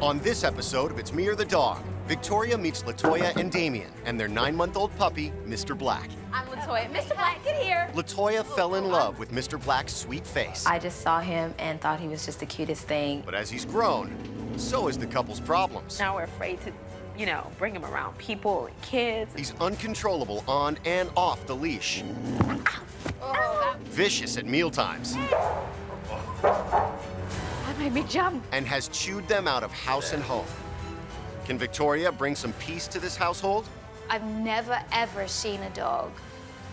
On this episode of It's Me or the Dog, Victoria meets Latoya and Damien and their 9-month-old puppy, Mr. Black. I'm Latoya. Mr. Black, get here. Latoya fell in love with Mr. Black's sweet face. I just saw him and thought he was just the cutest thing. But as he's grown, so is the couple's problems. Now we're afraid to, bring him around people and kids. He's uncontrollable on and off the leash. Vicious at mealtimes. That made me jump. And has chewed them out of house and home. Can Victoria bring some peace to this household? I've never, ever seen a dog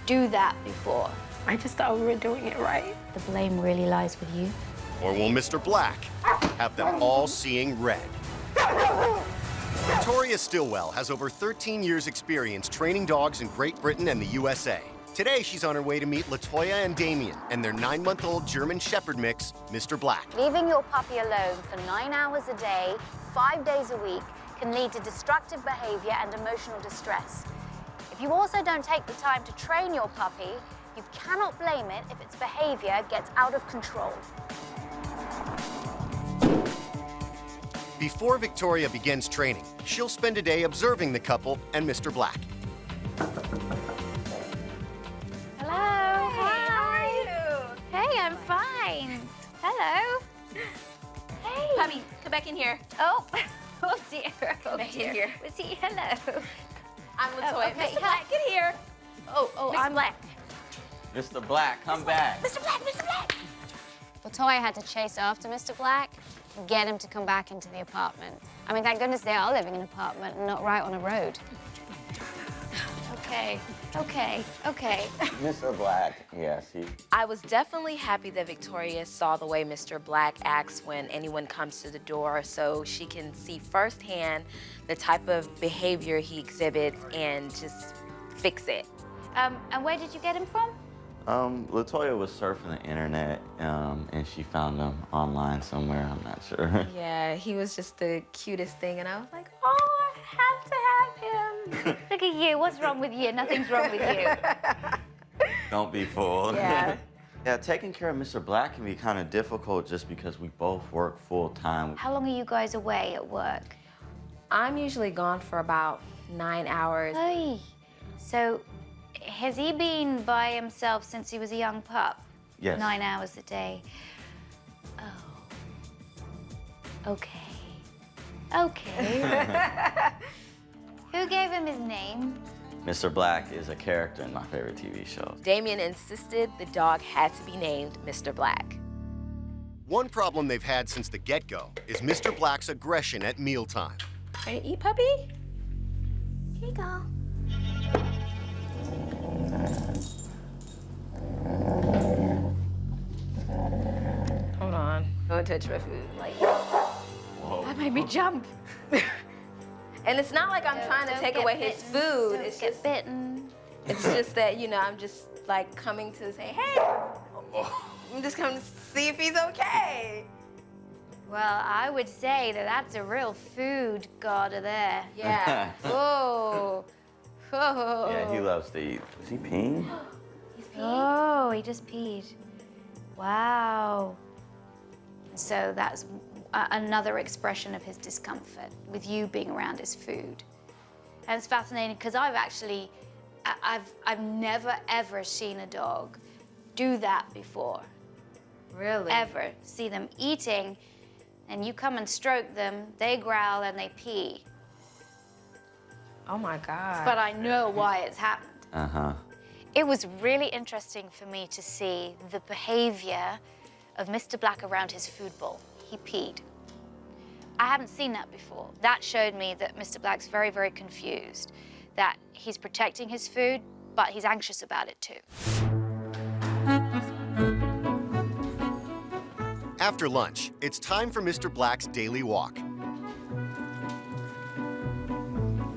do that before. I just thought we were doing it right. The blame really lies with you. Or will Mr. Black have them all seeing red? Victoria Stilwell has over 13 years' experience training dogs in Great Britain and the USA. Today, she's on her way to meet Latoya and Damien and their 9-month-old German Shepherd mix, Mr. Black. Leaving your puppy alone for 9 hours a day, 5 days a week, can lead to destructive behavior and emotional distress. If you also don't take the time to train your puppy, you cannot blame it if its behavior gets out of control. Before Victoria begins training, she'll spend a day observing the couple and Mr. Black. Hello. Hey, how are you? Hey, I'm fine. Hello. Hey. Puppy, come back in here. Oh, oh dear. Come back in here. Was he? Hello. I'm Latoya. okay. Mr. Black, get here. Oh, Mr. I'm Black. Mr. Black, come back. Mr. Black, Mr. Black. Latoya had to chase after Mr. Black and get him to come back into the apartment. I mean, thank goodness they are living in an apartment and not right on a road. Okay. Mr. Black, yes, he... I was definitely happy that Victoria saw the way Mr. Black acts when anyone comes to the door, so she can see firsthand the type of behavior he exhibits and just fix it. And where did you get him from? Latoya was surfing the internet, and she found him online somewhere, I'm not sure. Yeah, he was just the cutest thing, and I was like, oh, I have to have him. Look at you. What's wrong with you? Nothing's wrong with you. Don't be fooled. Yeah. Yeah, taking care of Mr. Black can be kind of difficult just because we both work full-time. How long are you guys away at work? I'm usually gone for about 9 hours. Hey. So, has he been by himself since he was a young pup? Yes. 9 hours a day. Oh. Okay. Who gave him his name? Mr. Black is a character in my favorite TV show. Damien insisted the dog had to be named Mr. Black. One problem they've had since the get-go is Mr. Black's aggression at mealtime. Ready to eat, puppy? Here you go. Hold on. Don't touch my food. Like, Whoa. That made me jump. and it's not like I'm trying to Don't take get away his bitten. food. Don't It's get just, bitten. it's just that, I'm just like coming to say, hey. I'm just coming to see if he's okay. Well, I would say that that's a real food god there. Yeah. Whoa. Whoa. Yeah, he loves to eat. Is he peeing? He's peeing. Oh, he just peed. Wow. So that's another expression of his discomfort with you being around his food. And it's fascinating because I've never ever seen a dog do that before. Really? Ever. See them eating and you come and stroke them, they growl and they pee. Oh my God. But I know why it's happened. Uh-huh. It was really interesting for me to see the behavior of Mr. Black around his food bowl. He peed. I haven't seen that before. That showed me that Mr. Black's very, very confused, that he's protecting his food, but he's anxious about it too. After lunch, it's time for Mr. Black's daily walk.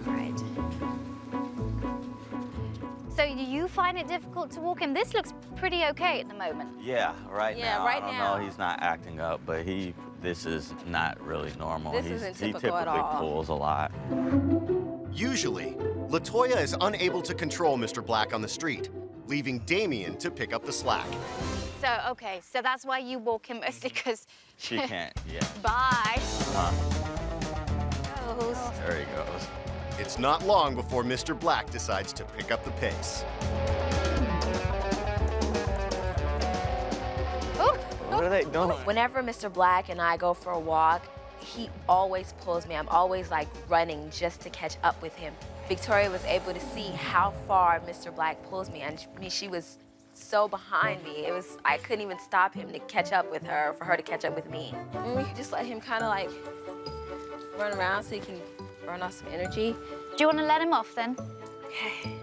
Right. So do you find it difficult to walk him? This looks pretty okay at the moment. Yeah, right Yeah, now. right I don't now. know, he's not acting up, but this is not really normal. This isn't he typical at typically all. pulls a lot. Usually, Latoya is unable to control Mr. Black on the street, leaving Damien to pick up the slack. So, okay, so that's why you walk him mostly because... She can't, yeah. Bye. Uh-huh. troubles. There he goes. It's not long before Mr. Black decides to pick up the pace. What are they doing? Whenever Mr. Black and I go for a walk, he always pulls me. I'm always like running just to catch up with him. Victoria was able to see how far Mr. Black pulls me. And I mean, she was so behind me. I couldn't even stop him to catch up with her, for her to catch up with me. And we could just let him kind of like run around so he can burn off some energy. Do you want to let him off then? Okay.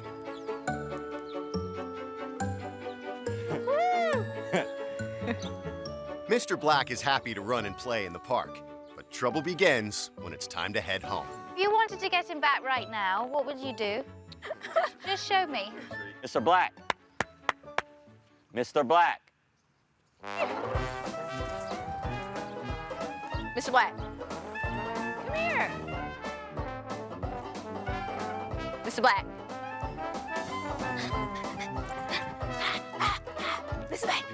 Mr. Black is happy to run and play in the park, but trouble begins when it's time to head home. If you wanted to get him back right now, what would you do? Just show me. Mr. Black. Mr. Black. Mr. Black, come here. Mr. Black. Mr. Black.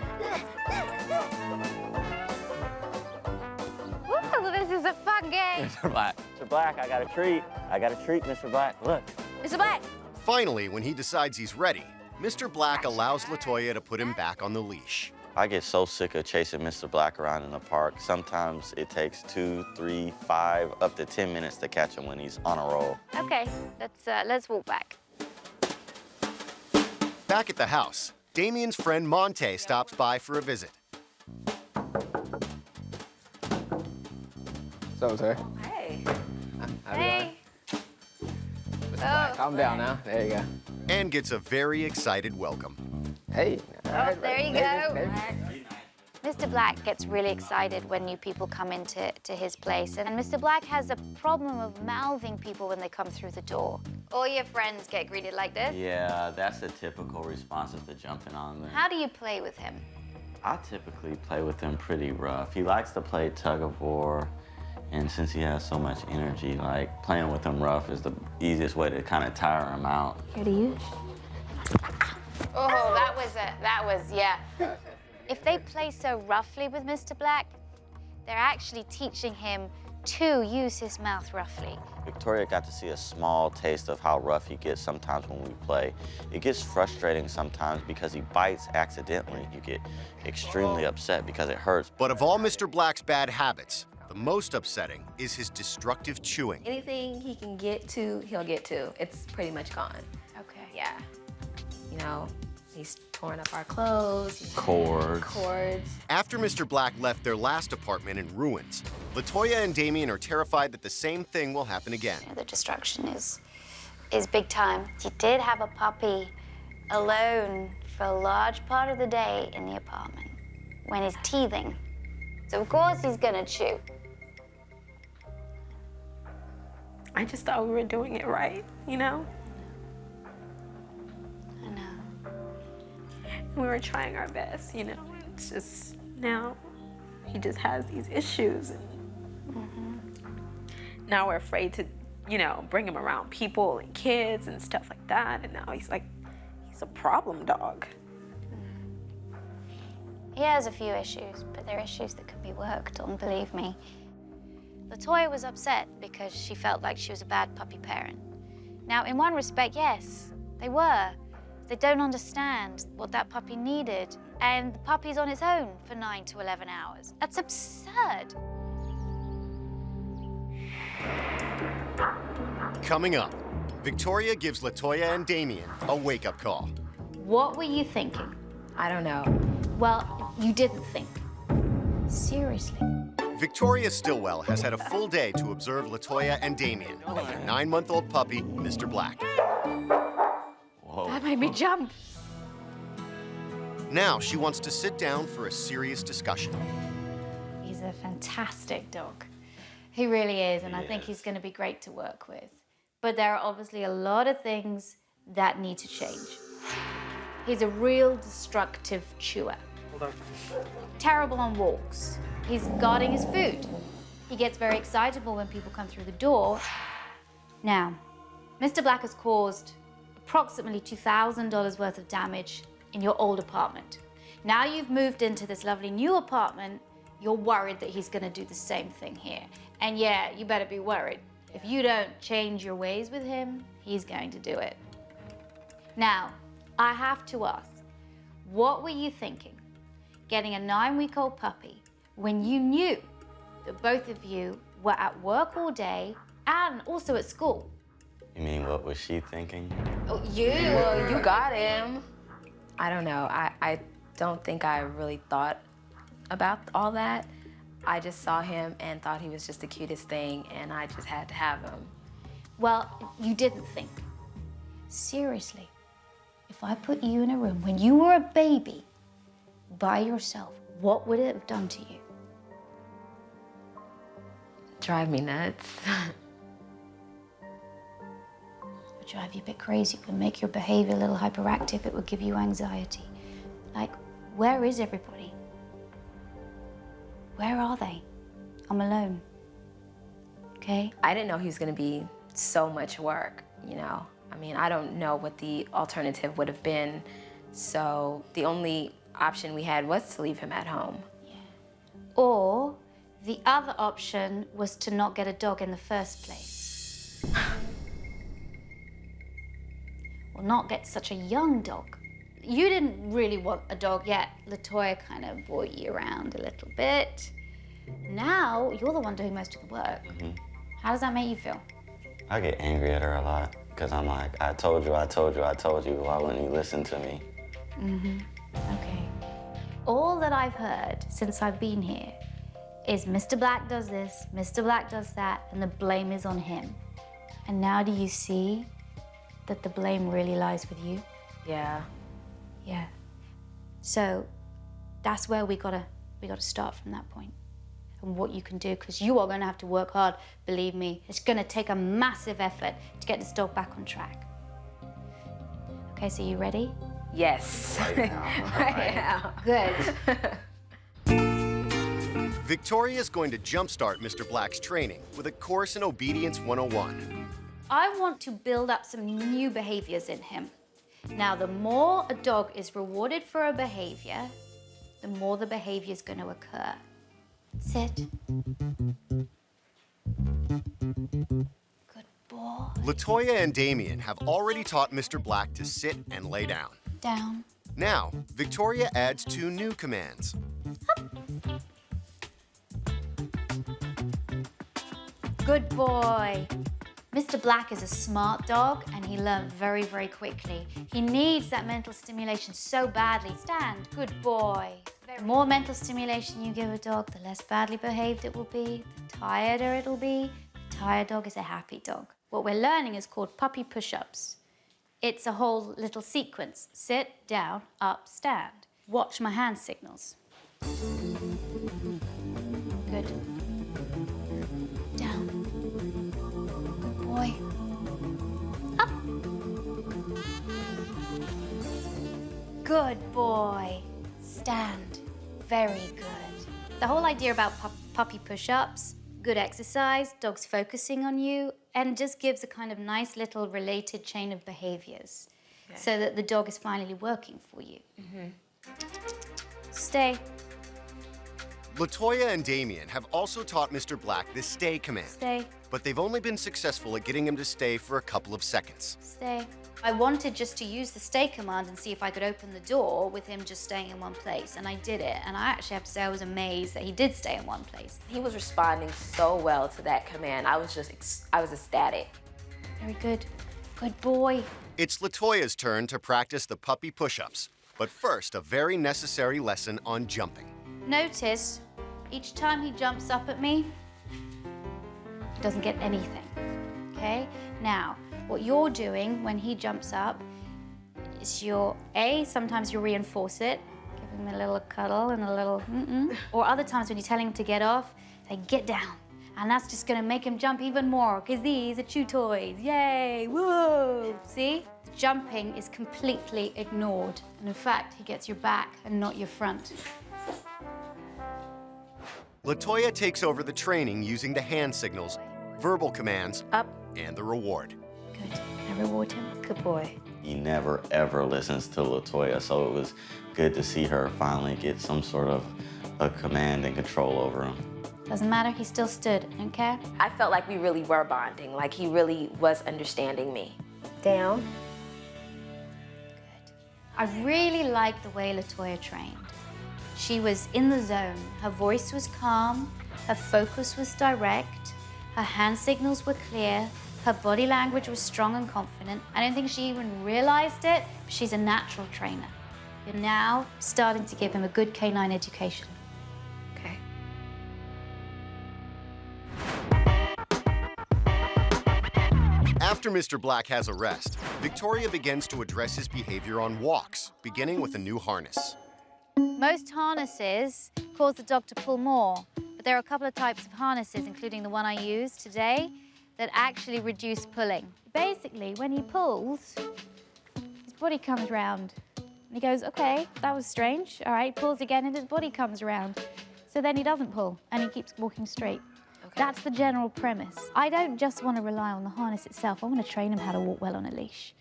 Woo, this is a fun game. Mr. Black. Mr. Black, I got a treat. I got a treat, Mr. Black. Look. Mr. Black. Finally, when he decides he's ready, Mr. Black allows Latoya to put him back on the leash. I get so sick of chasing Mr. Black around in the park. Sometimes it takes 2, 3, 5, up to 10 minutes to catch him when he's on a roll. Okay, let's walk back. Back at the house, Damien's friend Monte stops by for a visit. So, sir. Hey. Hey. Calm down now. There you go. And gets a very excited welcome. Hey. Oh, there you go. Mr. Black gets really excited when new people come into his place. And Mr. Black has a problem of mouthing people when they come through the door. All your friends get greeted like this? Yeah, that's a typical response if they're jumping on them. How do you play with him? I typically play with him pretty rough. He likes to play tug of war, and since he has so much energy, like playing with him rough is the easiest way to kind of tire him out. Here to you. Oh, that was, yeah. If they play so roughly with Mr. Black, they're actually teaching him to use his mouth roughly. Victoria got to see a small taste of how rough he gets sometimes when we play. It gets frustrating sometimes because he bites accidentally. You get extremely upset because it hurts. But of all Mr. Black's bad habits, the most upsetting is his destructive chewing. Anything he can get to, he'll get to. It's pretty much gone. Okay. Yeah. You know, he's torn up our clothes. Cords. After Mr. Black left their last apartment in ruins, Latoya and Damien are terrified that the same thing will happen again. The destruction is big time. He did have a puppy alone for a large part of the day in the apartment when he's teething. So of course he's gonna chew. I just thought we were doing it right, you know? I know. We were trying our best, you know? It's just now he just has these issues. And now we're afraid to, you know, bring him around people and kids and stuff like that. And now he's a problem dog. He has a few issues, but they're issues that can be worked on, believe me. Latoya was upset because she felt like she was a bad puppy parent. Now, in one respect, yes, they were. They don't understand what that puppy needed, and the puppy's on its own for 9 to 11 hours. That's absurd. Coming up, Victoria gives Latoya and Damien a wake-up call. What were you thinking? I don't know. Well, you didn't think. Seriously. Victoria Stilwell has had a full day to observe Latoya and Damien and their 9-month-old puppy, Mr. Black. Whoa. That made me jump. Now she wants to sit down for a serious discussion. He's a fantastic dog. He really is, and I think he's going to be great to work with. But there are obviously a lot of things that need to change. He's a real destructive chewer. Terrible on walks. He's guarding his food. He gets very excitable when people come through the door. Now, Mr. Black has caused approximately $2,000 worth of damage in your old apartment. Now you've moved into this lovely new apartment, you're worried that he's gonna do the same thing here. And yeah, you better be worried. If you don't change your ways with him, he's going to do it. Now, I have to ask, what were you thinking getting a 9-week-old puppy when you knew that both of you were at work all day and also at school? You mean, what was she thinking? Oh, well, you got him. I don't know. I don't think I really thought about all that. I just saw him and thought he was just the cutest thing, and I just had to have him. Well, you didn't think. Seriously, if I put you in a room when you were a baby by yourself, what would it have done to you? Drive me nuts. It would drive you a bit crazy. It would make your behavior a little hyperactive. It would give you anxiety. Like, where is everybody? Where are they? I'm alone. Okay? I didn't know he was gonna be so much work, you know? I mean, I don't know what the alternative would have been, so the only option we had was to leave him at home. Yeah. Or the other option was to not get a dog in the first place. Or not get such a young dog. You didn't really want a dog yet. Latoya kind of brought you around a little bit. Now, you're the one doing most of the work. How does that make you feel? I get angry at her a lot because I'm like, I told you. Why wouldn't you listen to me? Okay. All that I've heard since I've been here is Mr. Black does this, Mr. Black does that, and the blame is on him. And now do you see that the blame really lies with you? Yeah. Yeah. So that's where we gotta start from that point. And what you can do, because you are gonna have to work hard, believe me. It's gonna take a massive effort to get this dog back on track. Okay, so you ready? Yes. Right now. Good. Victoria is going to jumpstart Mr. Black's training with a course in Obedience 101. I want to build up some new behaviors in him. Now, the more a dog is rewarded for a behavior, the more the behavior is going to occur. Sit. Good boy. Latoya and Damien have already taught Mr. Black to sit and lay down. Down. Now, Victoria adds 2 new commands. Good boy. Mr. Black is a smart dog and he learned very, very quickly. He needs that mental stimulation so badly. Stand, good boy. The more mental stimulation you give a dog, the less badly behaved it will be, the tireder it'll be. A tired dog is a happy dog. What we're learning is called puppy push-ups. It's a whole little sequence. Sit, down, up, stand. Watch my hand signals. Good. Down. Good boy. Up. Good boy. Stand. Very good. The whole idea about puppy push-ups, good exercise, dogs focusing on you, and just gives a kind of nice little related chain of behaviors so that the dog is finally working for you. Stay. Latoya and Damien have also taught Mr. Black the stay command. Stay. But they've only been successful at getting him to stay for a couple of seconds. Stay. I wanted just to use the stay command and see if I could open the door with him just staying in one place, and I did it. And I actually have to say I was amazed that he did stay in one place. He was responding so well to that command. I was ecstatic. Very good. Good boy. It's Latoya's turn to practice the puppy push-ups. But first, a very necessary lesson on jumping. Notice, each time he jumps up at me, he doesn't get anything, okay? Now, what you're doing when he jumps up is sometimes you reinforce it, give him a little cuddle and a little or other times when you're telling him to get off, say, get down. And that's just gonna make him jump even more, because these are chew toys, yay, whoa. See? Jumping is completely ignored. And in fact, he gets your back and not your front. Latoya takes over the training using the hand signals, verbal commands, Up. and the reward. Good. I reward him. Good boy. He never, ever listens to Latoya, so it was good to see her finally get some sort of a command and control over him. Doesn't matter, he still stood, I don't care. I felt like we really were bonding, like he really was understanding me. Down. Good. I really liked the way Latoya trained. She was in the zone. Her voice was calm, her focus was direct, her hand signals were clear, her body language was strong and confident. I don't think she even realized it, but she's a natural trainer. You're now starting to give him a good canine education. Okay. After Mr. Black has a rest, Victoria begins to address his behavior on walks, beginning with a new harness. Most harnesses cause the dog to pull more, but there are a couple of types of harnesses, including the one I used today, that actually reduce pulling. Basically, when he pulls, his body comes round. And he goes, okay, that was strange. All right, pulls again and his body comes around. So then he doesn't pull and he keeps walking straight. Okay. That's the general premise. I don't just want to rely on the harness itself. I want to train him how to walk well on a leash.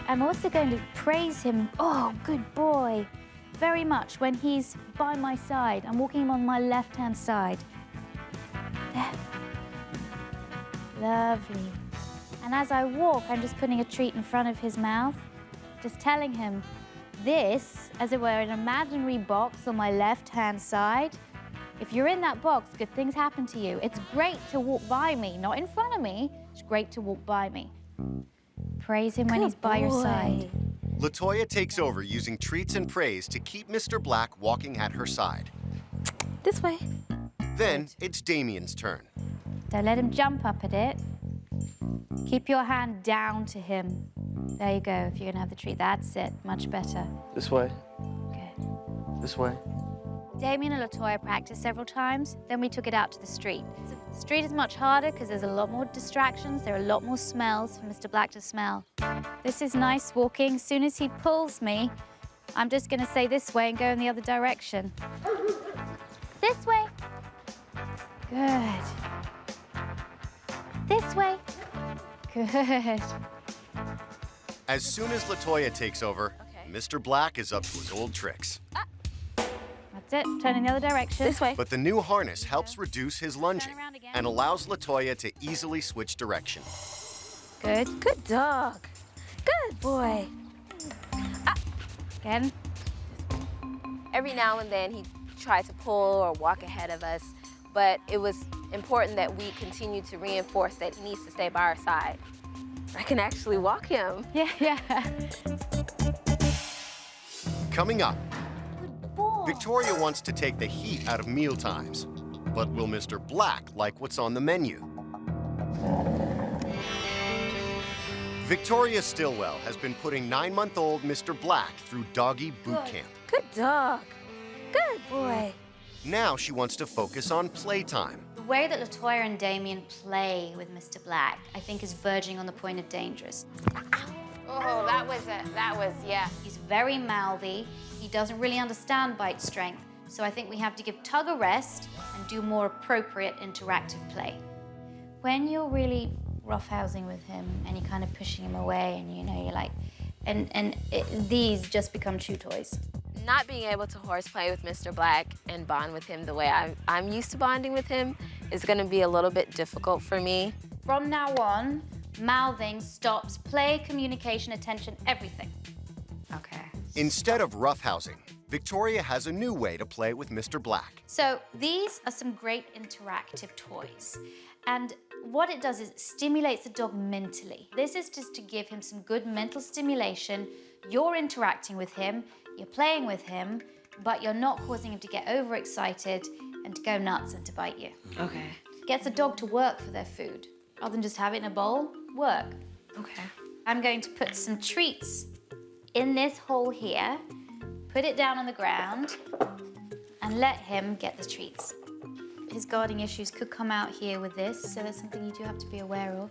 I'm also going to praise him. Oh, good boy. Very much when he's by my side. I'm walking him on my left-hand side. There. Lovely. And as I walk, I'm just putting a treat in front of his mouth, just telling him this, as it were, an imaginary box on my left-hand side. If you're in that box, good things happen to you. It's great to walk by me, not in front of me. It's great to walk by me. Praise him when he's by your side. Latoya takes over using treats and praise to keep Mr. Black walking at her side. This way. Then it's Damien's turn. Don't let him jump up at it. Keep your hand down to him. There you go, if you're gonna have the treat. That's it, much better. This way. Good. This way. Damien and Latoya practiced several times, then we took it out to the street. The street is much harder because there's a lot more distractions, there are a lot more smells for Mr. Black to smell. This is nice walking. As soon as he pulls me, I'm just gonna say this way and go in the other direction. This way. Good. This way. Good. As soon as Latoya takes over, Okay. Mr. Black is up to his old tricks. That's it, turn in the other direction. This way. But the new harness helps reduce his lunging around again. and allows Latoya to easily switch direction. Good. Good dog. Good boy. Again. Every now and then he tried to pull or walk ahead of us, but it was important that we continue to reinforce that he needs to stay by our side. I can actually walk him. Yeah. Coming up, Good boy. Victoria wants to take the heat out of meal times. But will Mr. Black like what's on the menu? Victoria Stilwell has been putting 9-month-old Mr. Black through doggy boot camp. Good dog. Good boy. Now she wants to focus on playtime. The way that Latoya and Damien play with Mr. Black, I think is verging on the point of dangerous. Oh, that was, yeah. He's very mouthy. He doesn't really understand bite strength. So I think we have to give Tug a rest and do more appropriate interactive play. When you're really roughhousing with him and you're kind of pushing him away and you're like, these just become chew toys. Not being able to horseplay with Mr. Black and bond with him the way I'm used to bonding with him is gonna be a little bit difficult for me. From now on, mouthing stops play, communication, attention, everything. Okay. Instead of roughhousing, Victoria has a new way to play with Mr. Black. So these are some great interactive toys. And what it does is it stimulates the dog mentally. This is just to give him some good mental stimulation. You're interacting with him, you're playing with him, but you're not causing him to get overexcited and to go nuts and to bite you. Okay. Gets a dog to work for their food. Rather than just have it in a bowl, work. Okay. I'm going to put some treats in this hole here, put it down on the ground, and let him get the treats. His guarding issues could come out here with this, so that's something you do have to be aware of.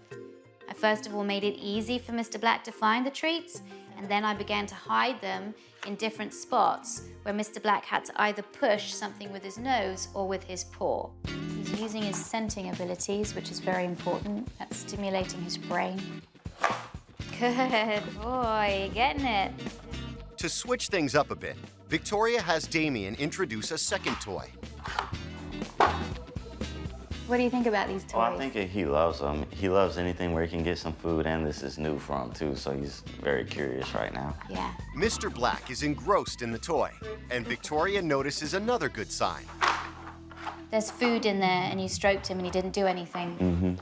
I first of all made it easy for Mr. Black to find the treats, and then I began to hide them in different spots where Mr. Black had to either push something with his nose or with his paw. He's using his scenting abilities, which is very important. That's stimulating his brain. Good boy, you're getting it. To switch things up a bit, Victoria has Damien introduce a second toy. What do you think about these toys? Well, I think he loves them. He loves anything where he can get some food, and this is new for him too, so he's very curious right now. Yeah. Mr. Black is engrossed in the toy, and Victoria notices another good sign. There's food in there, and you stroked him, and he didn't do anything.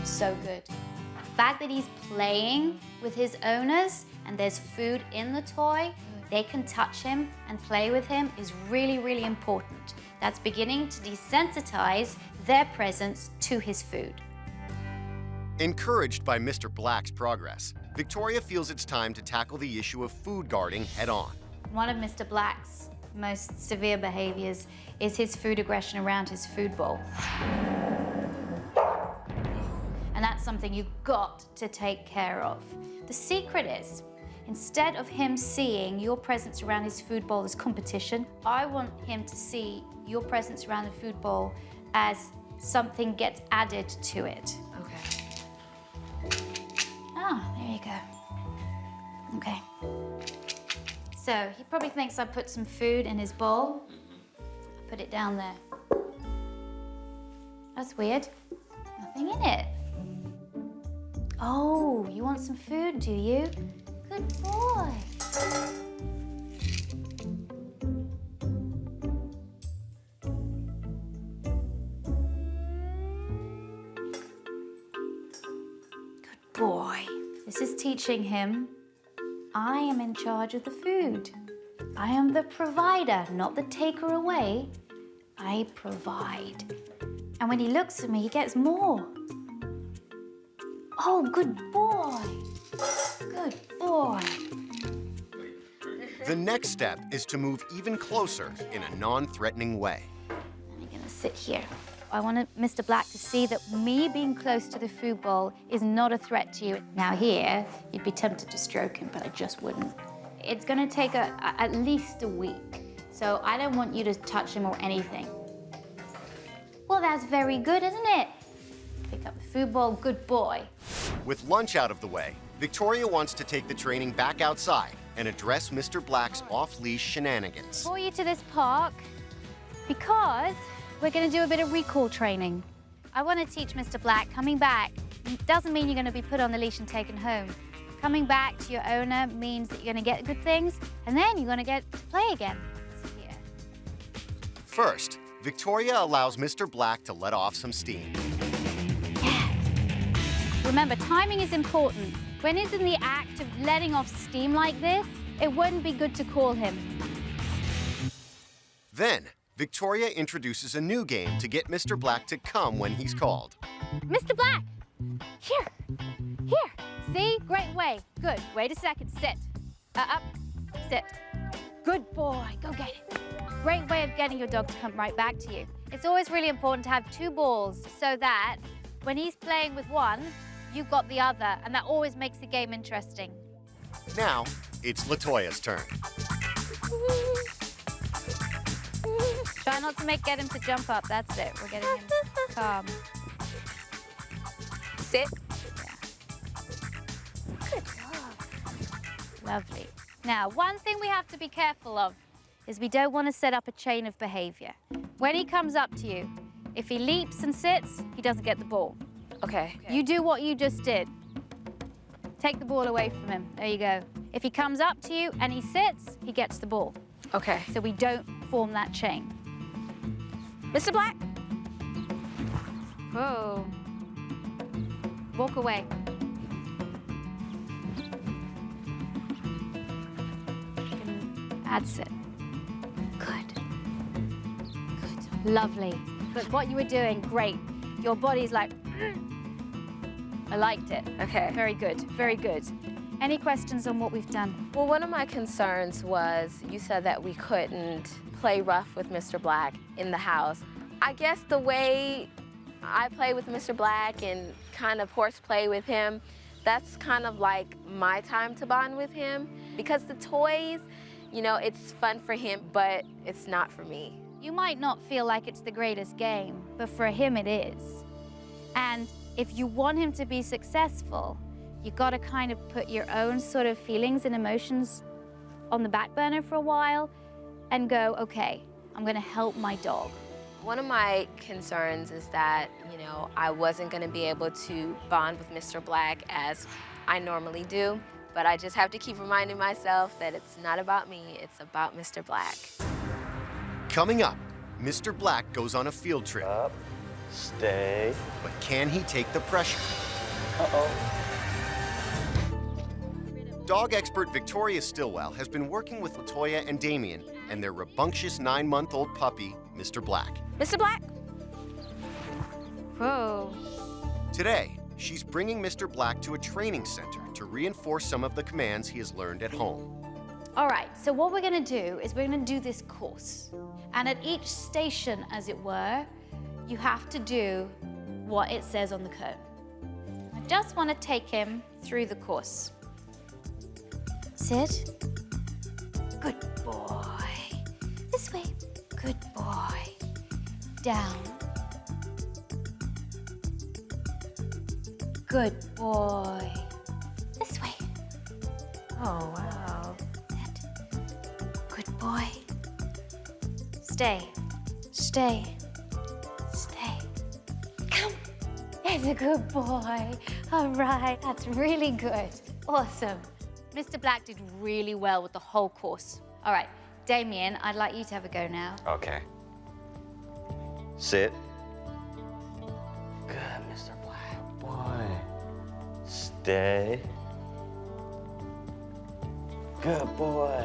So good. The fact that he's playing with his owners, and there's food in the toy, they can touch him and play with him is really, really important. That's beginning to desensitize their presence to his food. Encouraged by Mr. Black's progress, Victoria feels it's time to tackle the issue of food guarding head-on. One of Mr. Black's most severe behaviors is his food aggression around his food bowl. And that's something you've got to take care of. The secret is, instead of him seeing your presence around his food bowl as competition, I want him to see your presence around the food bowl as something gets added to it. Okay. Ah, there you go. Okay. So he probably thinks I put some food in his bowl. I put it down there. That's weird. Nothing in it. Oh, you want some food, do you? Good boy. Good boy. This is teaching him I am in charge of the food. I am the provider, not the taker away. I provide. And when he looks at me, he gets more. Oh, good boy. Good boy. The next step is to move even closer in a non-threatening way. I'm gonna sit here. I want Mr. Black to see that me being close to the food bowl is not a threat to you. Now here, you'd be tempted to stroke him, but I just wouldn't. It's gonna take at least a week, so I don't want you to touch him or anything. Well, that's very good, isn't it? Pick up the food bowl, good boy. With lunch out of the way, Victoria wants to take the training back outside and address Mr. Black's off-leash shenanigans. Brought you to this park because we're going to do a bit of recall training. I want to teach Mr. Black coming back doesn't mean you're going to be put on the leash and taken home. Coming back to your owner means that you're going to get good things, and then you're going to get to play again. So here. First, Victoria allows Mr. Black to let off some steam. Remember, timing is important. When he's in the act of letting off steam like this, it wouldn't be good to call him. Then, Victoria introduces a new game to get Mr. Black to come when he's called. Mr. Black! Here! Here! See? Great way. Good. Wait a second. Sit. Up. Sit. Good boy. Go get it. Great way of getting your dog to come right back to you. It's always really important to have two balls so that when he's playing with one, you've got the other, and that always makes the game interesting. Now, it's Latoya's turn. Try not to get him to jump up. That's it. We're getting him calm. Sit. Yeah. Good dog. Lovely. Now, one thing we have to be careful of is we don't want to set up a chain of behavior. When he comes up to you, if he leaps and sits, he doesn't get the ball. Okay. You do what you just did. Take the ball away from him. There you go. If he comes up to you and he sits, he gets the ball. Okay. So we don't form that chain. Mr. Black? Whoa. Walk away. That's it. Good. Good. Lovely. But what you were doing, great. Your body's like, I liked it. Okay. Very good, very good. Any questions on what we've done? Well, one of my concerns was you said that we couldn't play rough with Mr. Black in the house. I guess the way I play with Mr. Black and kind of horseplay with him, that's kind of like my time to bond with him. Because the toys, you know, it's fun for him, but it's not for me. You might not feel like it's the greatest game, but for him it is. And if you want him to be successful, you got to kind of put your own sort of feelings and emotions on the back burner for a while and go, okay, I'm going to help my dog. One of my concerns is that, you know, I wasn't gonna be able to bond with Mr. Black as I normally do, but I just have to keep reminding myself that it's not about me, it's about Mr. Black. Coming up, Mr. Black goes on a field trip. Up, stay. But can he take the pressure? Uh-oh. Dog expert Victoria Stilwell has been working with Latoya and Damien and their rambunctious 9-month-old puppy, Mr. Black. Mr. Black? Whoa. Today, she's bringing Mr. Black to a training center to reinforce some of the commands he has learned at home. All right, so what we're gonna do is we're gonna do this course. And at each station, as it were, you have to do what it says on the cone. I just wanna take him through the course. Sit. Good boy. This way. Good boy. Down. Good boy. This way. Oh, wow. Sit. Good boy. Stay. Stay. Stay. Come. There's a good boy. All right, that's really good. Awesome. Mr. Black did really well with the whole course. All right, Damien, I'd like you to have a go now. Okay. Sit. Good, Mr. Black. Boy. Stay. Good boy.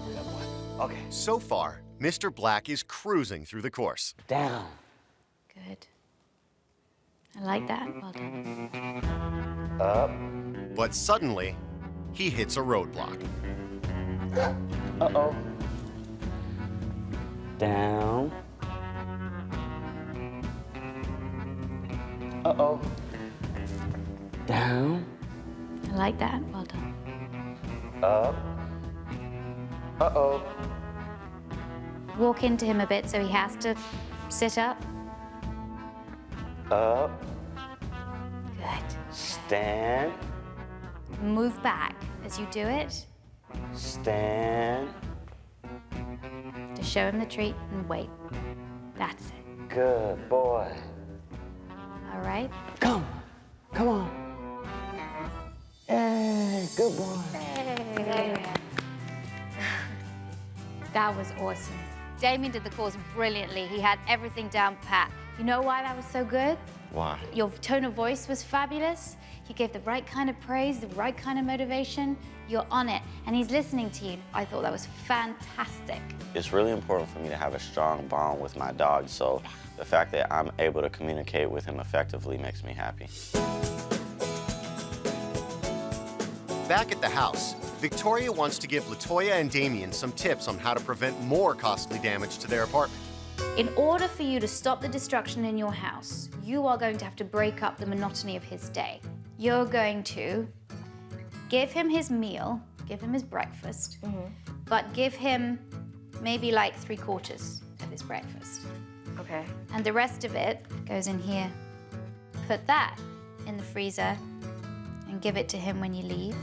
Good boy. Okay. So far, Mr. Black is cruising through the course. Down. Good. I like that. Well done. Up. But suddenly, he hits a roadblock. Uh-oh. Down. Uh-oh. Down. I like that. Well done. Up. Uh-oh. Walk into him a bit so he has to sit up. Up. Good. Stand. Move back as you do it Stand. to show him the treat and wait. That's it. Good boy. All right? Come. Come on. Hey, good boy. That was awesome. Damien did the course brilliantly. He had everything down pat. You know why that was so good? Why? Your tone of voice was fabulous. You gave the right kind of praise, the right kind of motivation. You're on it, and he's listening to you. I thought that was fantastic. It's really important for me to have a strong bond with my dog, so the fact that I'm able to communicate with him effectively makes me happy. Back at the house, Victoria wants to give Latoya and Damien some tips on how to prevent more costly damage to their apartment. In order for you to stop the destruction in your house, you are going to have to break up the monotony of his day. You're going to give him his meal, give him his breakfast, but give him maybe like 3/4 of his breakfast. Okay. And the rest of it goes in here. Put that in the freezer and give it to him when you leave.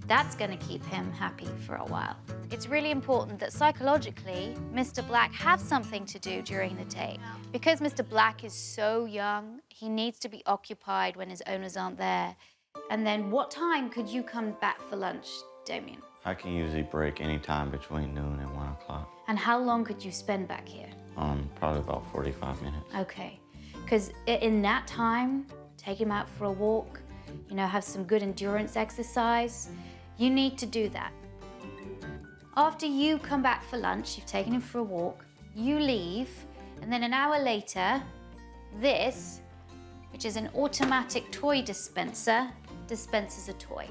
That's going to keep him happy for a while. It's really important that psychologically, Mr. Black have something to do during the day. Because Mr. Black is so young, he needs to be occupied when his owners aren't there. And then what time could you come back for lunch, Damien? I can usually break any time between noon and 1 o'clock. And how long could you spend back here? Probably about 45 minutes. Okay, because in that time, take him out for a walk, you know, have some good endurance exercise. You need to do that. After you come back for lunch, you've taken him for a walk, you leave, and then an hour later, this, which is an automatic toy dispenser, dispenses a toy.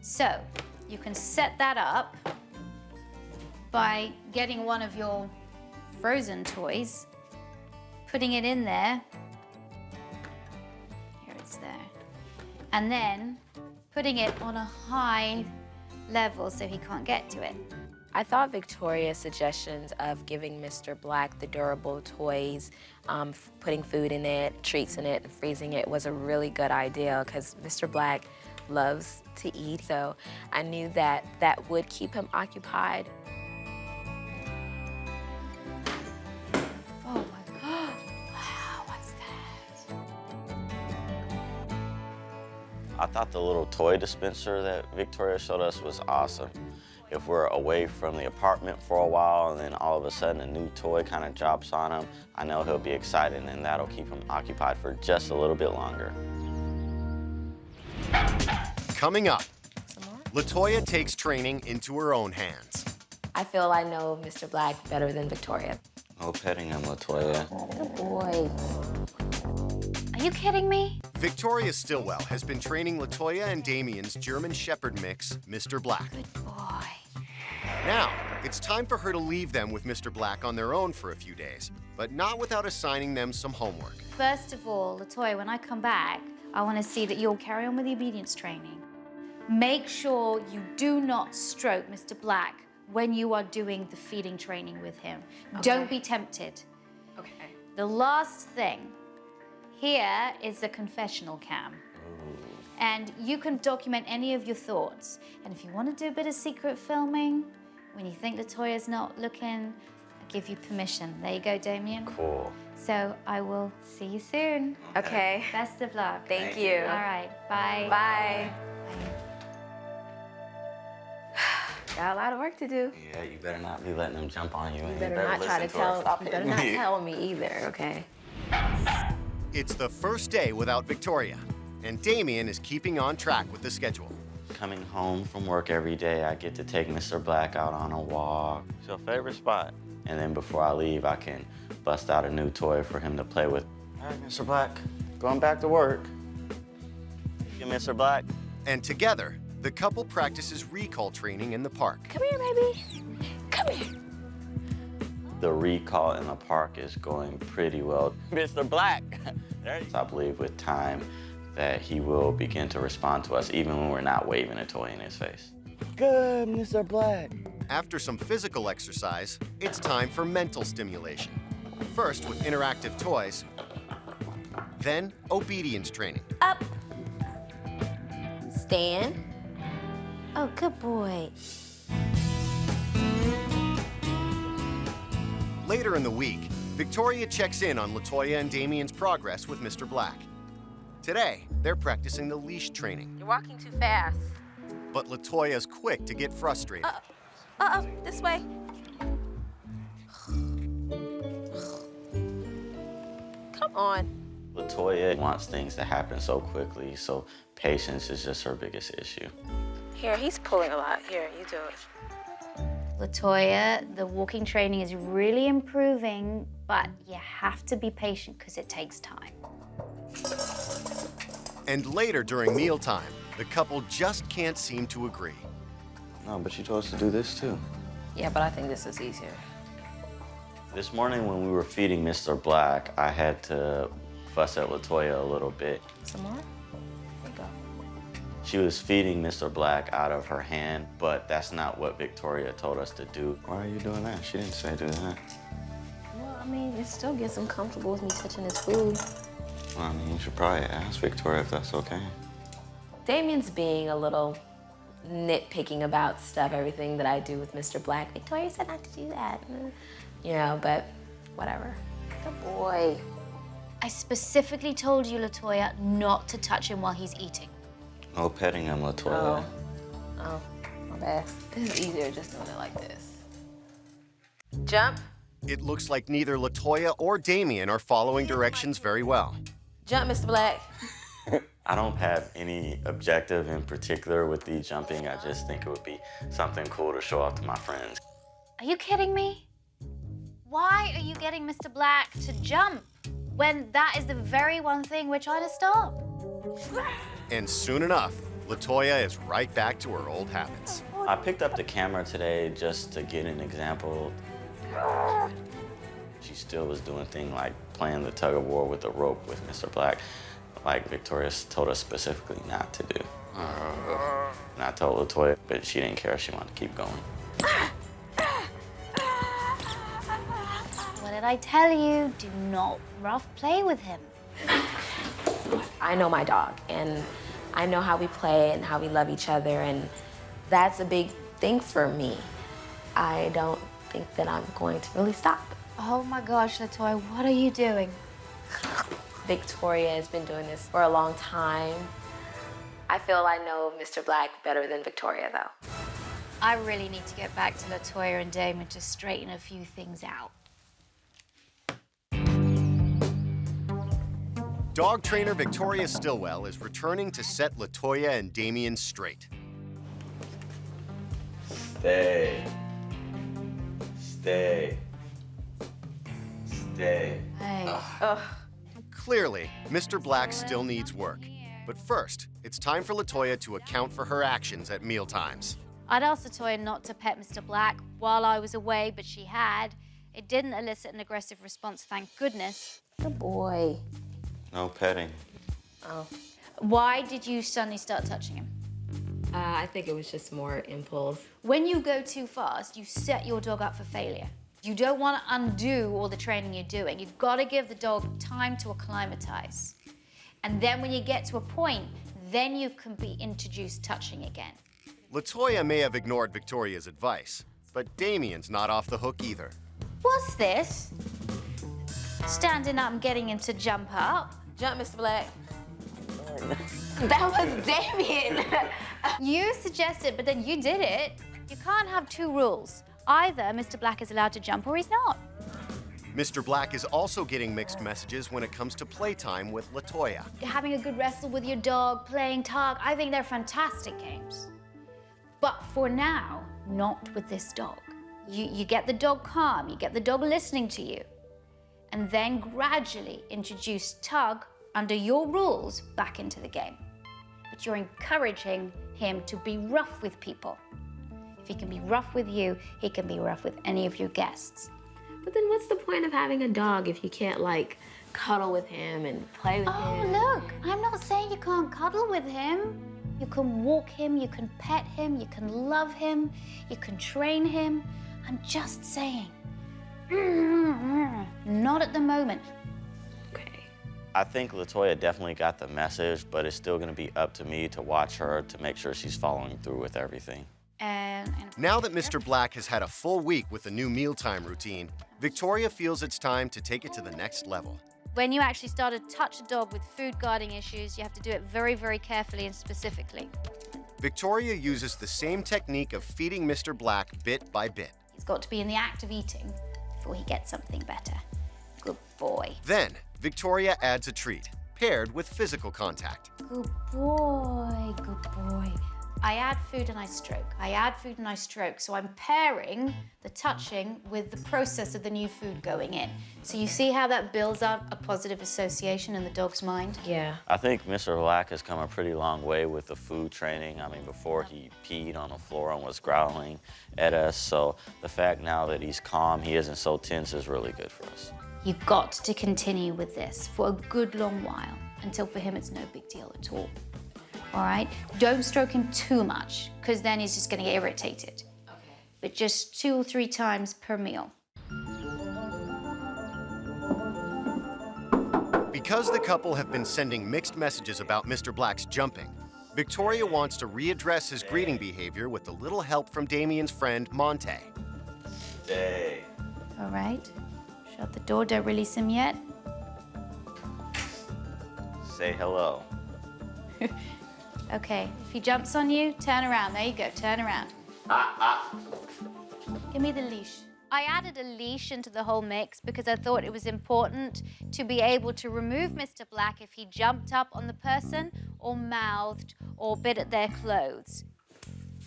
So you can set that up by getting one of your frozen toys, putting it in there. Here it's there. And then putting it on a high level so he can't get to it. I thought Victoria's suggestions of giving Mr. Black the durable toys, putting food in it, treats in it, and freezing it was a really good idea because Mr. Black loves to eat. So I knew that that would keep him occupied. Oh my I thought the little toy dispenser that Victoria showed us was awesome. If we're away from the apartment for a while and then all of a sudden a new toy kind of drops on him, I know he'll be excited and that'll keep him occupied for just a little bit longer. Coming up, Latoya takes training into her own hands. I feel I know Mr. Black better than Victoria. No petting him, Latoya. Good boy. Are you kidding me? Victoria Stilwell has been training Latoya and Damien's German Shepherd mix, Mr. Black. Good boy. Now, it's time for her to leave them with Mr. Black on their own for a few days, but not without assigning them some homework. First of all, Latoya, when I come back, I want to see that you'll carry on with the obedience training. Make sure you do not stroke Mr. Black when you are doing the feeding training with him. Okay. Don't be tempted. Okay. The last thing here is the confessional cam. And you can document any of your thoughts. And if you want to do a bit of secret filming, when you think Latoya's not looking, I give you permission. There you go, Damien. Cool. So I will see you soon. Okay. Best of luck. Thank you. All right, bye. Bye. Got a lot of work to do. Yeah, you better not be letting them jump on you. You And better not try to listen her. tell. Stop You better hitting not me. tell me either. Okay. It's the first day without Victoria, and Damien is keeping on track with the schedule. Coming home from work every day, I get to take Mr. Black out on a walk. It's your favorite spot. And then before I leave, I can bust out a new toy for him to play with. All right, Mr. Black, going back to work. You, Mr. Black. And together, the couple practices recall training in the park. Come here, baby. Come here. The recall in the park is going pretty well. Mr. Black. I believe with time that he will begin to respond to us even when we're not waving a toy in his face. Good, Mr. Black. After some physical exercise, it's time for mental stimulation. First with interactive toys, then obedience training. Up. Stand. Oh, good boy. Later in the week, Victoria checks in on Latoya and Damien's progress with Mr. Black. Today, they're practicing the leash training, You're walking too fast. but Latoya's quick to get frustrated. This way. Come on. Latoya wants things to happen so quickly, so patience is just her biggest issue. Here, he's pulling a lot. Here, you do it. Latoya, the walking training is really improving, but you have to be patient because it takes time. And later during mealtime, the couple just can't seem to agree. No, but you told us to do this too. Yeah, but I think this is easier. This morning when we were feeding Mr. Black, I had to fuss at Latoya a little bit. Some more? Here you go. She was feeding Mr. Black out of her hand, but that's not what Victoria told us to do. Why are you doing that? She didn't say do that. Well, I mean, it still gets him comfortable with me touching his food. Well, I mean, you should probably ask Victoria if that's okay. Damien's being a little nitpicking about stuff, everything that I do with Mr. Black. Victoria said not to do that. You know, but whatever. Good boy. I specifically told you, Latoya, not to touch him while he's eating. No petting him, Latoya. Oh, my bad. This is easier just doing it like this. Jump. It looks like neither Latoya or Damien are following directions very well. Jump, Mr. Black. I don't have any objective in particular with the jumping. I just think it would be something cool to show off to my friends. Are you kidding me? Why are you getting Mr. Black to jump when that is the very one thing we're trying to stop? And soon enough, Latoya is right back to her old habits. I picked up the camera today just to get an example. She still was doing things like playing the tug of war with the rope with Mr. Black, like Victoria told us specifically not to do. And I told Latoya, but she didn't care. She wanted to keep going. What did I tell you? Do not rough play with him. I know my dog, and I know how we play and how we love each other, and that's a big thing for me. I don't think that I'm going to really stop. Oh my gosh, Latoya, what are you doing? Victoria has been doing this for a long time. I feel I know Mr. Black better than Victoria, though. I really need to get back to Latoya and Damien to straighten a few things out. Dog trainer Victoria Stilwell is returning to set Latoya and Damien straight. Stay. Stay. Stay. Hey. Clearly, Mr. Black still needs work. But first, it's time for Latoya to account for her actions at mealtimes. I'd asked Latoya not to pet Mr. Black while I was away, but she had. It didn't elicit an aggressive response, thank goodness. Good boy. No petting. Oh. Why did you suddenly start touching him? I think it was just more impulse. When you go too fast, you set your dog up for failure. You don't want to undo all the training you're doing. You've got to give the dog time to acclimatize. And then when you get to a point, then you can be introduced touching again. Latoya may have ignored Victoria's advice, but Damien's not off the hook either. What's this? Standing up and getting him to jump up. Jump, Mr. Black. That was Damien. You suggested, but then you did it. You can't have two rules. Either Mr. Black is allowed to jump or he's not. Mr. Black is also getting mixed messages when it comes to playtime with Latoya. Having a good wrestle with your dog, playing tug, I think they're fantastic games. But for now, not with this dog. You get the dog calm, you get the dog listening to you, and then gradually introduce tug under your rules back into the game. But you're encouraging him to be rough with people. If he can be rough with you, he can be rough with any of your guests. But then what's the point of having a dog if you can't, like, cuddle with him and play with him? Oh, look, I'm not saying you can't cuddle with him. You can walk him, you can pet him, you can love him, you can train him. I'm just saying, not at the moment. Okay. I think Latoya definitely got the message, but it's still gonna be up to me to watch her to make sure she's following through with everything. And Now that Mr. Black has had a full week with a new mealtime routine, Victoria feels it's time to take it to the next level. when you actually start to touch a dog with food guarding issues, you have to do it very, very carefully and specifically. Victoria uses the same technique of feeding Mr. Black bit by bit. He's got to be in the act of eating before he gets something better. Good boy. Then, Victoria adds a treat, paired with physical contact. Good boy, good boy. I add food and I stroke. I add food and I stroke. So I'm pairing the touching with the process of the new food going in. So you see how that builds up a positive association in the dog's mind? Yeah. I think Mr. Black has come a pretty long way with the food training. I mean, before he peed on the floor and was growling at us. So the fact now that he's calm, he isn't so tense is really good for us. You've got to continue with this for a good long while until for him it's no big deal at all. All right? Don't stroke him too much because then he's just going to get irritated. Okay. But just 2 or 3 times per meal. Because the couple have been sending mixed messages about Mr. Black's jumping, Victoria wants to readdress his greeting behavior with a little help from Damien's friend, Monte. Stay. All right? Shut the door, don't release him yet. Say hello. Okay, if he jumps on you, turn around. There you go, turn around. Give me the leash. I added a leash into the whole mix because I thought it was important to be able to remove Mr. Black if he jumped up on the person or mouthed or bit at their clothes.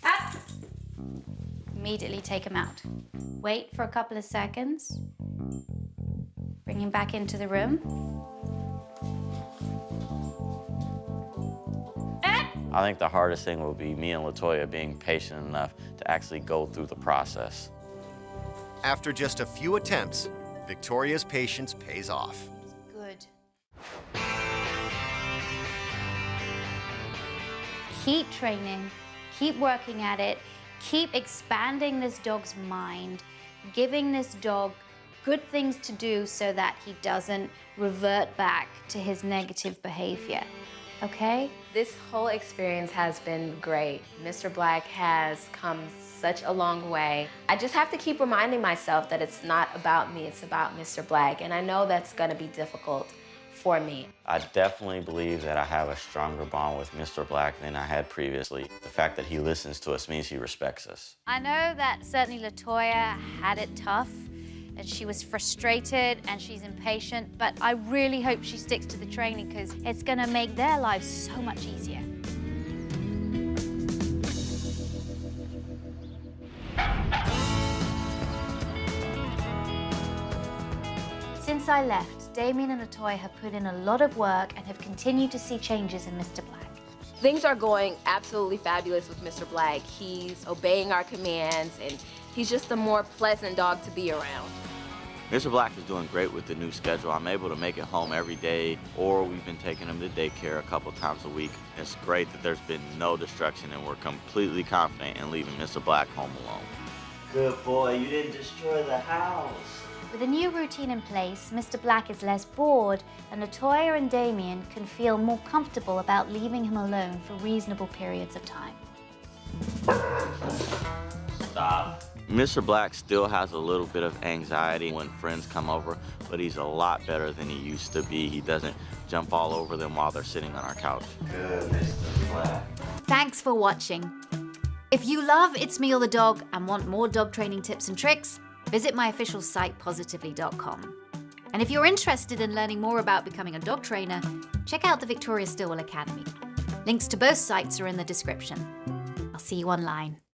Up. Immediately take him out. Wait for a couple of seconds. Bring him back into the room. I think the hardest thing will be me and Latoya being patient enough to actually go through the process. After just a few attempts, Victoria's patience pays off. Good. Keep training, keep working at it, keep expanding this dog's mind, giving this dog good things to do so that he doesn't revert back to his negative behavior. Okay? This whole experience has been great. Mr. Black has come such a long way. I just have to keep reminding myself that it's not about me, it's about Mr. Black. And I know that's gonna be difficult for me. I definitely believe that I have a stronger bond with Mr. Black than I had previously. The fact that he listens to us means he respects us. I know that certainly Latoya had it tough, and she was frustrated and she's impatient, but I really hope she sticks to the training because it's gonna make their lives so much easier. Since I left, Damien and Latoya have put in a lot of work and have continued to see changes in Mr. Black. Things are going absolutely fabulous with Mr. Black. He's obeying our commands, and he's just a more pleasant dog to be around. Mr. Black is doing great with the new schedule. I'm able to make it home every day, or we've been taking him to daycare a couple times a week. It's great that there's been no destruction, and we're completely confident in leaving Mr. Black home alone. Good boy, you didn't destroy the house. With a new routine in place, Mr. Black is less bored, and Latoya and Damien can feel more comfortable about leaving him alone for reasonable periods of time. Stop. Mr. Black still has a little bit of anxiety when friends come over, but he's a lot better than he used to be. He doesn't jump all over them while they're sitting on our couch. Good, Mr. Black. Thanks for watching. If you love It's Me or the Dog and want more dog training tips and tricks, visit my official site, positively.com. And if you're interested in learning more about becoming a dog trainer, check out the Victoria Stilwell Academy. Links to both sites are in the description. I'll see you online.